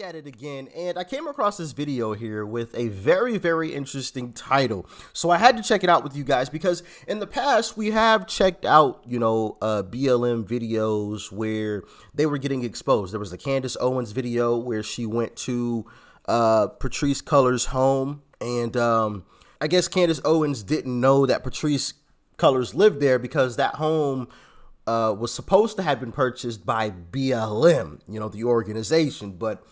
at it again, and I came across this video here with a very, very interesting title. So I had to check it out with you guys because in the past we have checked out, BLM videos where they were getting exposed. There was the Candace Owens video where she went to Patrisse Cullors' home, and I guess Candace Owens didn't know that Patrisse Cullors lived there because that home was supposed to have been purchased by BLM, the organization, but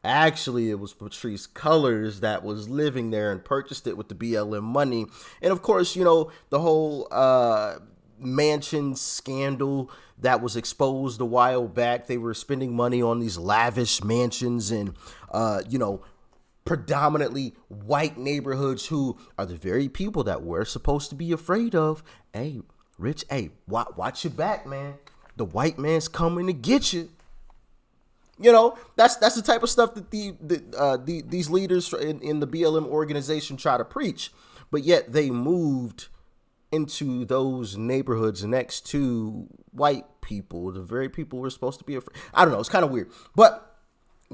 actually it was Patrisse Cullors that was living there and purchased it with the BLM money. And of course, the whole mansion scandal that was exposed a while back. They were spending money on these lavish mansions and, predominantly white neighborhoods who are the very people that we're supposed to be afraid of. Hey, Rich, watch your back, man. The white man's coming to get you. That's the type of stuff that these leaders in the BLM organization try to preach. But yet they moved into those neighborhoods next to white people, the very people we're supposed to be afraid. I don't know. It's kind of weird. But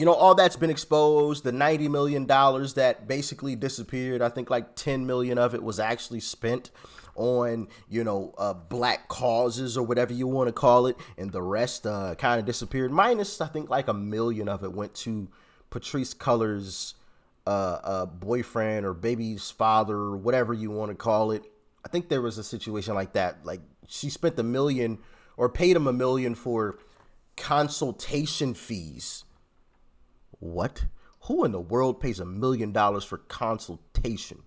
all that's been exposed. The $90 million that basically disappeared. I think like 10 million of it was actually spent on, black causes or whatever you want to call it. And the rest kind of disappeared. Minus, I think like 1 million of it went to Patrisse Cullors' boyfriend or baby's father or whatever you want to call it. I think there was a situation like that. Like she spent $1 million or paid him $1 million for consultation fees. What? Who in the world pays $1 million for consultation?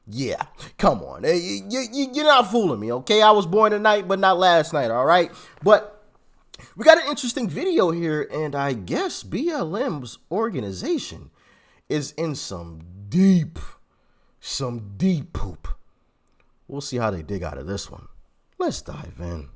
Yeah, come on. You're not fooling me, okay? I was born tonight, but not last night, all right? But we got an interesting video here, and I guess BLM's organization is in some deep poop. We'll see how they dig out of this one. Let's dive in.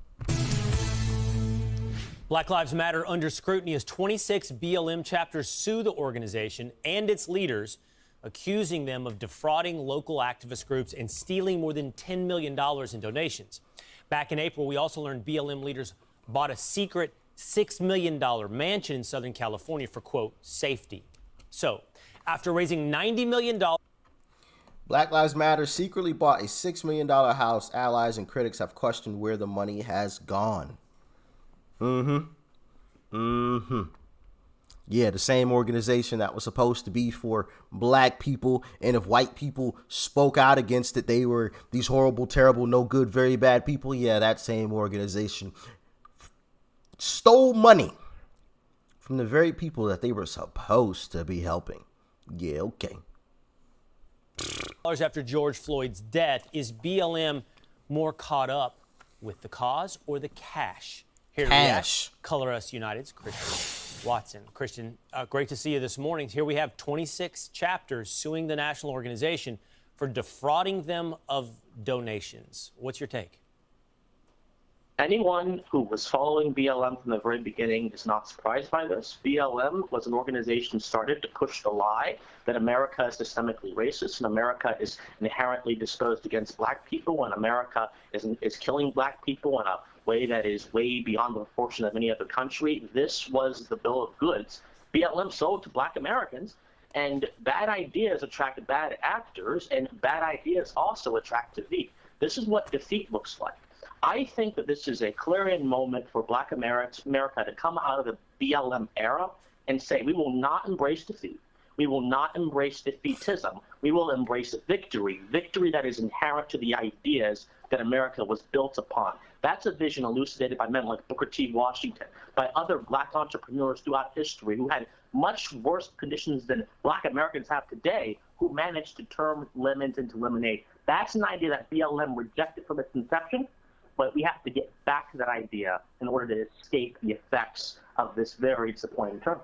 Black Lives Matter under scrutiny as 26 BLM chapters sue the organization and its leaders, accusing them of defrauding local activist groups and stealing more than $10 million in donations. Back in April, we also learned BLM leaders bought a secret $6 million mansion in Southern California for, quote, safety. So, after raising $90 million... Black Lives Matter secretly bought a $6 million house. Allies and critics have questioned where the money has gone. Yeah, the same organization that was supposed to be for black people, and if white people spoke out against it, they were these horrible, terrible, no good, very bad people. Yeah, that same organization stole money from the very people that they were supposed to be helping. Yeah, okay. After George Floyd's death, is BLM more caught up with the cause or the cash? Here to react, Color Us United's Christian Watson. Christian, great to see you this morning. Here we have 26 chapters suing the national organization for defrauding them of donations. What's your take? Anyone who was following BLM from the very beginning is not surprised by this. BLM was an organization started to push the lie that America is systemically racist and America is inherently disposed against black people, and America is killing black people in a way that is way beyond the proportion of any other country. This was the bill of goods BLM sold to black Americans, and bad ideas attract bad actors, and bad ideas also attract defeat. This is what defeat looks like. I think that this is a clarion moment for black America to come out of the BLM era and say, we will not embrace defeat. We will not embrace defeatism. We will embrace victory that is inherent to the ideas that America was built upon. That's a vision elucidated by men like Booker T. Washington, by other black entrepreneurs throughout history who had much worse conditions than black Americans have today, who managed to turn lemons into lemonade. That's an idea that BLM rejected from its inception, but we have to get back to that idea in order to escape the effects of this very disappointing term.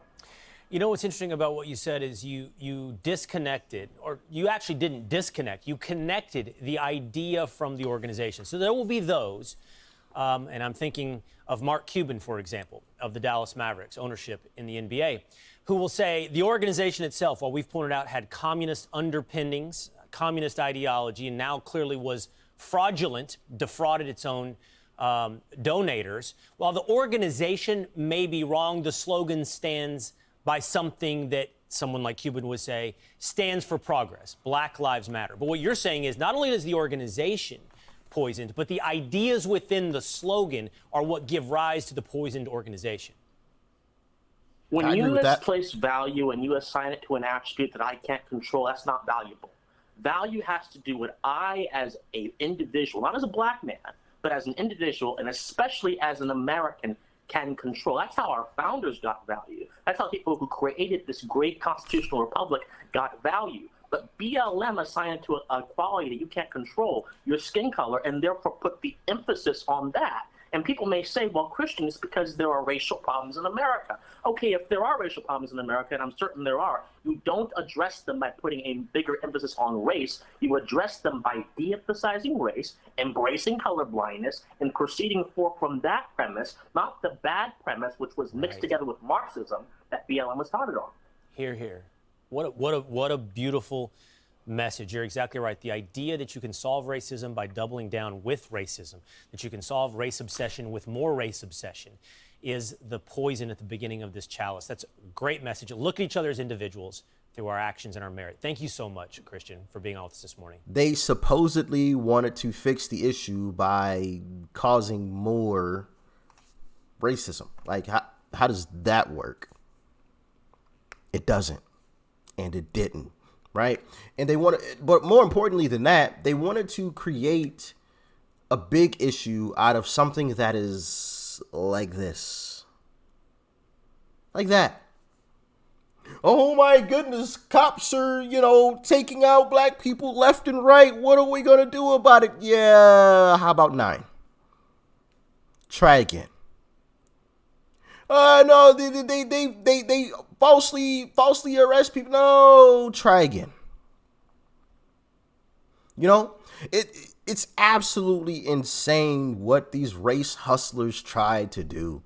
You know what's interesting about what you said is you disconnected, or you actually didn't disconnect. You connected the idea from the organization. So there will be those, and I'm thinking of Mark Cuban, for example, of the Dallas Mavericks, ownership in the NBA, who will say the organization itself, while we've pointed out, had communist underpinnings, communist ideology, and now clearly was fraudulent, defrauded its own donators. While the organization may be wrong, the slogan stands by something that someone like Cuban would say stands for progress. Black Lives Matter. But what you're saying is not only is the organization poisoned, but the ideas within the slogan are what give rise to the poisoned organization. When you misplace value and you assign it to an attribute that I can't control, that's not valuable. Value has to do with I as an individual, not as a black man, but as an individual, and especially as an American, can control. That's how our founders got value. That's how people who created this great constitutional republic got value. But BLM assigned it to a quality that you can't control, your skin color, and therefore put the emphasis on that. And people may say, well, Christian, it's because there are racial problems in America. Okay, if there are racial problems in America, and I'm certain there are, you don't address them by putting a bigger emphasis on race. You address them by de-emphasizing race, embracing colorblindness, and proceeding forth from that premise, not the bad premise, which was mixed together with Marxism that BLM was founded on. Hear, hear. What a beautiful message. You're exactly right. The idea that you can solve racism by doubling down with racism, that you can solve race obsession with more race obsession, is the poison at the beginning of this chalice. That's a great message. Look at each other as individuals through our actions and our merit. Thank you so much, Christian, for being on with us this morning. They supposedly wanted to fix the issue by causing more racism. Like, how does that work? It doesn't. And it didn't. Right. And they wanted, but more importantly than that, they wanted to create a big issue out of something that is like this. Like that. Oh, my goodness. Cops are, taking out black people left and right. What are we going to do about it? Yeah. How about 9? Try again. No, they falsely arrest people. No, try again. It's absolutely insane what these race hustlers tried to do.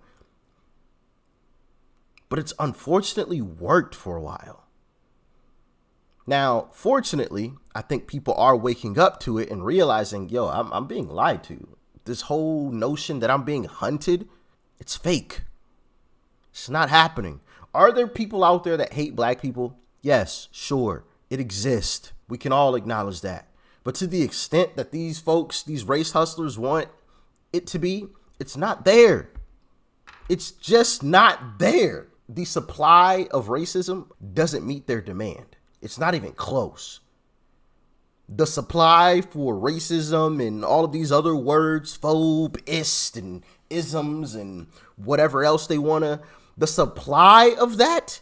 But it's unfortunately worked for a while. Now, fortunately, I think people are waking up to it and realizing, I'm being lied to. This whole notion that I'm being hunted, it's fake. It's not happening. Are there people out there that hate black people? Yes, sure. It exists. We can all acknowledge that. But to the extent that these folks, these race hustlers want it to be, it's not there. It's just not there. The supply of racism doesn't meet their demand. It's not even close. The supply for racism and all of these other words, phobe-ist and isms and whatever else they want to, the supply of that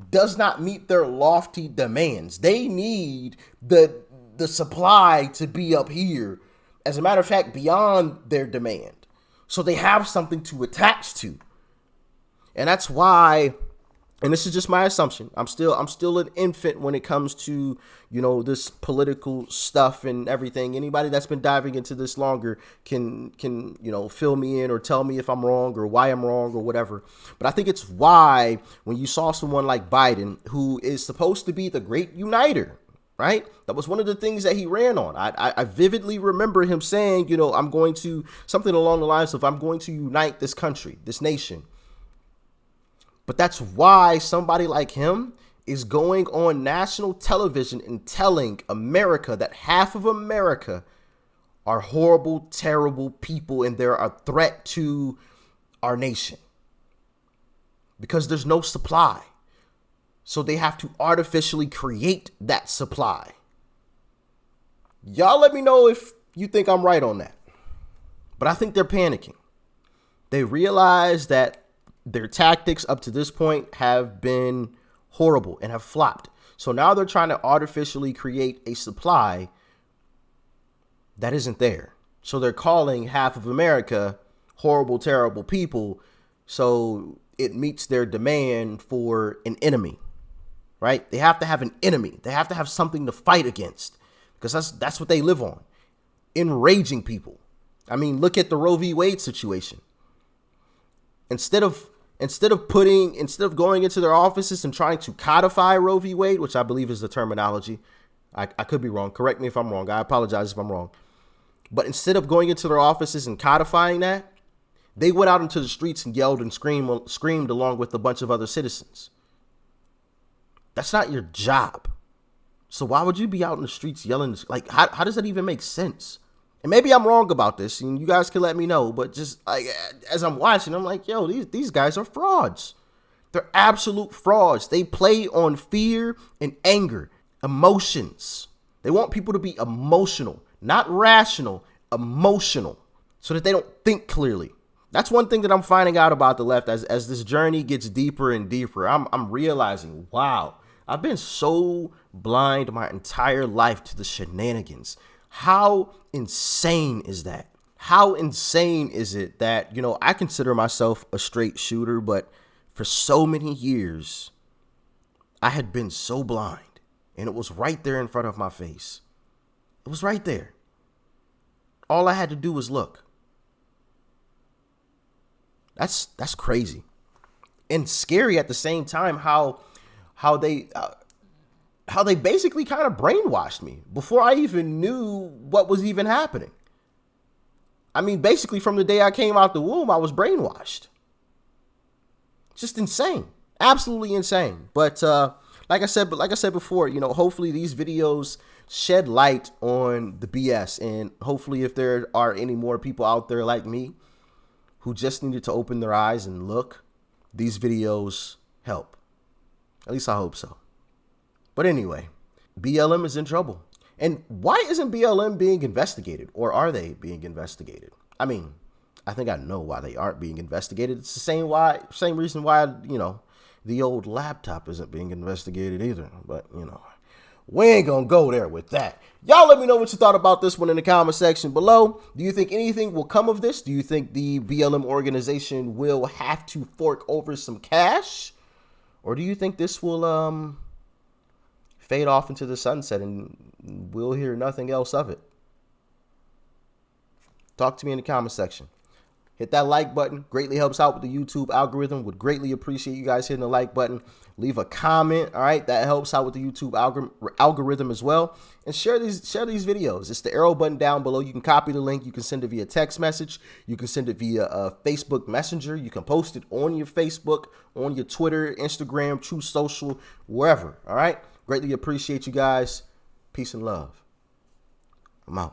does not meet their lofty demands. They need the supply to be up here. As a matter of fact, beyond their demand. So they have something to attach to. And that's why, and this is just my assumption, I'm still an infant when it comes to, this political stuff and everything. Anybody that's been diving into this longer can fill me in or tell me if I'm wrong or why I'm wrong or whatever. But I think it's why when you saw someone like Biden, who is supposed to be the great uniter, right? That was one of the things that he ran on. I vividly remember him saying, I'm going to, something along the lines of, I'm going to unite this country, this nation. But that's why somebody like him is going on national television and telling America that half of America are horrible, terrible people and they're a threat to our nation. Because there's no supply. So they have to artificially create that supply. Y'all let me know if you think I'm right on that. But I think they're panicking. They realize that their tactics up to this point have been horrible and have flopped. So now they're trying to artificially create a supply that isn't there. So they're calling half of America horrible, terrible people. So it meets their demand for an enemy, right? They have to have an enemy. They have to have something to fight against because that's what they live on. Enraging people. I mean, look at the Roe v. Wade situation. Instead of going into their offices and trying to codify Roe v. Wade, which I believe is the terminology, I could be wrong. Correct me if I'm wrong. I apologize if I'm wrong. But instead of going into their offices and codifying that, they went out into the streets and yelled and screamed along with a bunch of other citizens. That's not your job. So why would you be out in the streets yelling? Like, how does that even make sense? And maybe I'm wrong about this, and you guys can let me know. But just like as I'm watching, I'm like, yo, these guys are frauds. They're absolute frauds. They play on fear and anger, emotions. They want people to be emotional, not rational, emotional, so that they don't think clearly. That's one thing that I'm finding out about the left as this journey gets deeper and deeper. I'm realizing, wow, I've been so blind my entire life to the shenanigans. How insane is that? How insane is it that, I consider myself a straight shooter, but for so many years, I had been so blind, and it was right there in front of my face. It was right there. All I had to do was look. That's crazy and scary at the same time. How they basically kind of brainwashed me before I even knew what was even happening. I mean, basically from the day I came out the womb, I was brainwashed. Just insane, absolutely insane. But like I said before, hopefully these videos shed light on the BS, and hopefully if there are any more people out there like me who just needed to open their eyes and look, these videos help. At least I hope so. But anyway, BLM is in trouble. And why isn't BLM being investigated? Or are they being investigated? I mean, I think I know why they aren't being investigated. It's the same reason why, the old laptop isn't being investigated either. But, we ain't gonna go there with that. Y'all let me know what you thought about this one in the comment section below. Do you think anything will come of this? Do you think the BLM organization will have to fork over some cash? Or do you think this will fade off into the sunset and we'll hear nothing else of it? Talk to me in the comment section. Hit that like button. Greatly helps out with the YouTube algorithm. Would greatly appreciate you guys hitting the like button. Leave a comment. All right. That helps out with the YouTube algorithm as well. And share these videos. It's the arrow button down below. You can copy the link. You can send it via text message. You can send it via Facebook Messenger. You can post it on your Facebook, on your Twitter, Instagram, True Social, wherever. All right. Greatly appreciate you guys. Peace and love.